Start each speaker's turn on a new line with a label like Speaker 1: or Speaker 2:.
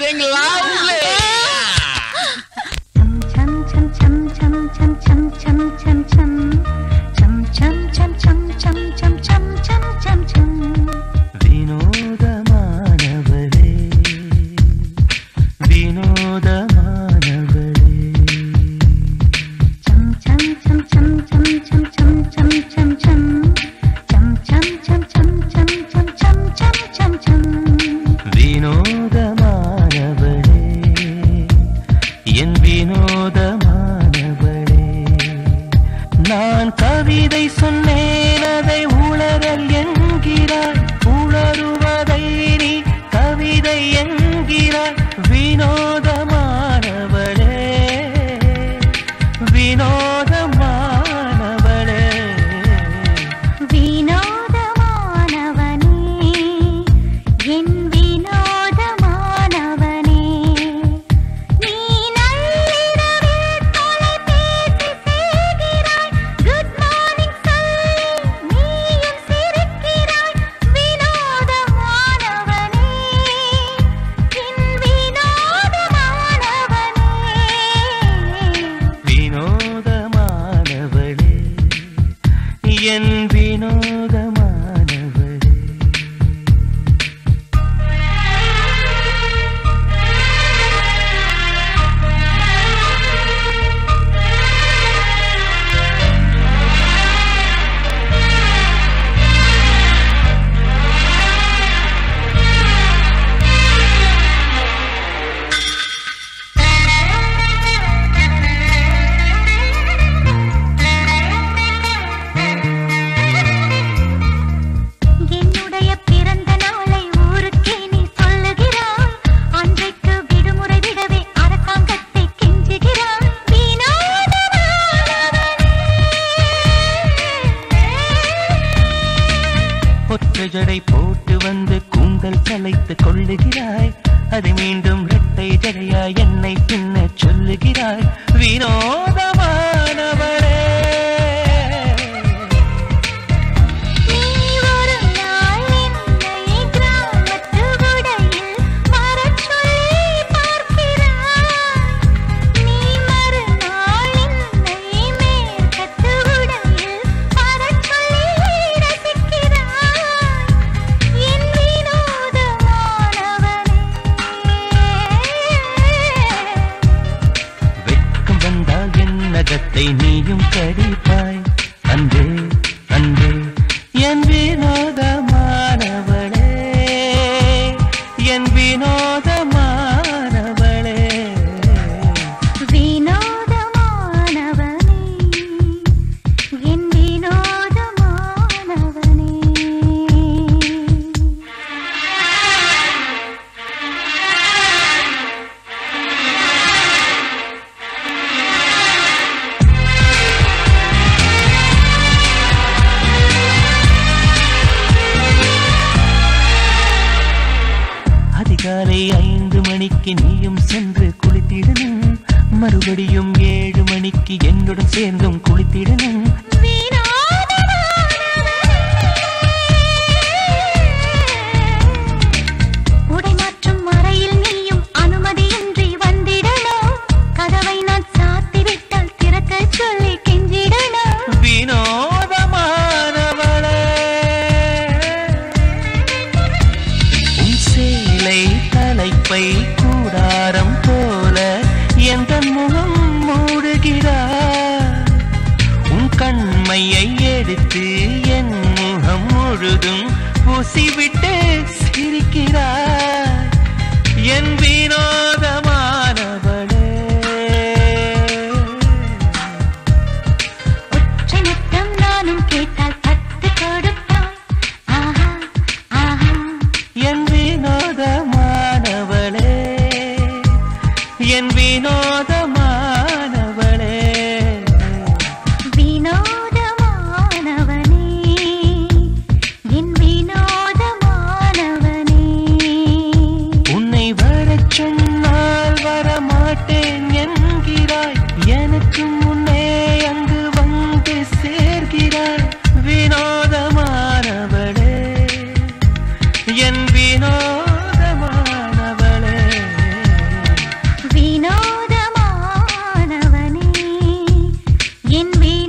Speaker 1: Sing loudly.
Speaker 2: நான் கவிதை சொன்னேன் அதை உளறல் என்கிறாய் உளறுவதை நீ கவிதை என்கிறாய் வினோதமானவளே வினோதமானவளே
Speaker 3: வினோதமானவனே என் வினோதமானவனே நீ நள்ளிரவில் தொலைபேசி செய்கிறாய் குட் மார்னிங் சொல்லி நீயும் சிரிக்கிறாய் வினோதமானவனே என் வினோதமானவனே
Speaker 2: வினோதமானவளே என் வினோதமானவளே
Speaker 3: என்னுடைய பிறந்த நாளை ஊருக்கே நீ சொல்லுகிறாய் அன்றைக்கு விடுமுறை விடவே அரசாங்கத்தை கெஞ்சுகிறாய்
Speaker 2: ஒற்றை ஜடை போட்டு வந்து கூந்தல் கலைத்து கொள்ளுகிறாய் அதை மீண்டும் இரட்டை ஜடையாய் என்னை பின்ன சொல்லுகிறாய் வினோதமானவரே
Speaker 3: நீ ஒரு நாள் என்னை கிராமத்து உடையில் வரச் சொல்லி பார்க்கிறாய் நீ மறுநாள் என்னை மேற்கத்து உடையில் வரச் சொல்லி ரசிக்கிறாய் என் வினோதமானவனே
Speaker 2: வெட்கம் வந்தால் என் நகத்தை நீயும் கடிப்பாய் அன்பே அன்பே என் வினோதமானவளே என் வினோதமானவளே
Speaker 3: வினோதமானவனே என் வினோதமானவனே
Speaker 2: அதிகாலை 5 மணிக்கு நீயும் சென்று குளித்திடணும் மறுபடியும் 7 மணிக்கு என்னுடன் சேர்ந்தும் குளித்திடணும்
Speaker 3: உடை மாற்றும் அறையில் நீயும் அனுமதியின்றி வந்திடணும் கதவை நான் சாத்திவிட்டால் திறக்க சொல்லி கெஞ்சிடணும்
Speaker 2: வினோதமானவளே உன் சேலை தலைப்பை கூடாரம் போல எந்த முகம் மூடுகிறார் உன் கண்மையை எடுத்து என் முகம் முழுதும் பூசிவிட்டு சிரிக்கிறார் என் வினோதமானவளே
Speaker 3: ஒற்றை முத்தம் நானும் கேட்டால் 10 கொடுப்பாய் ஆஹா ஆஹா
Speaker 2: என் வினோதமானவளே என் வினோதமானவளே
Speaker 3: வினோதமானவனே என் வினோதமானவனே என் வீ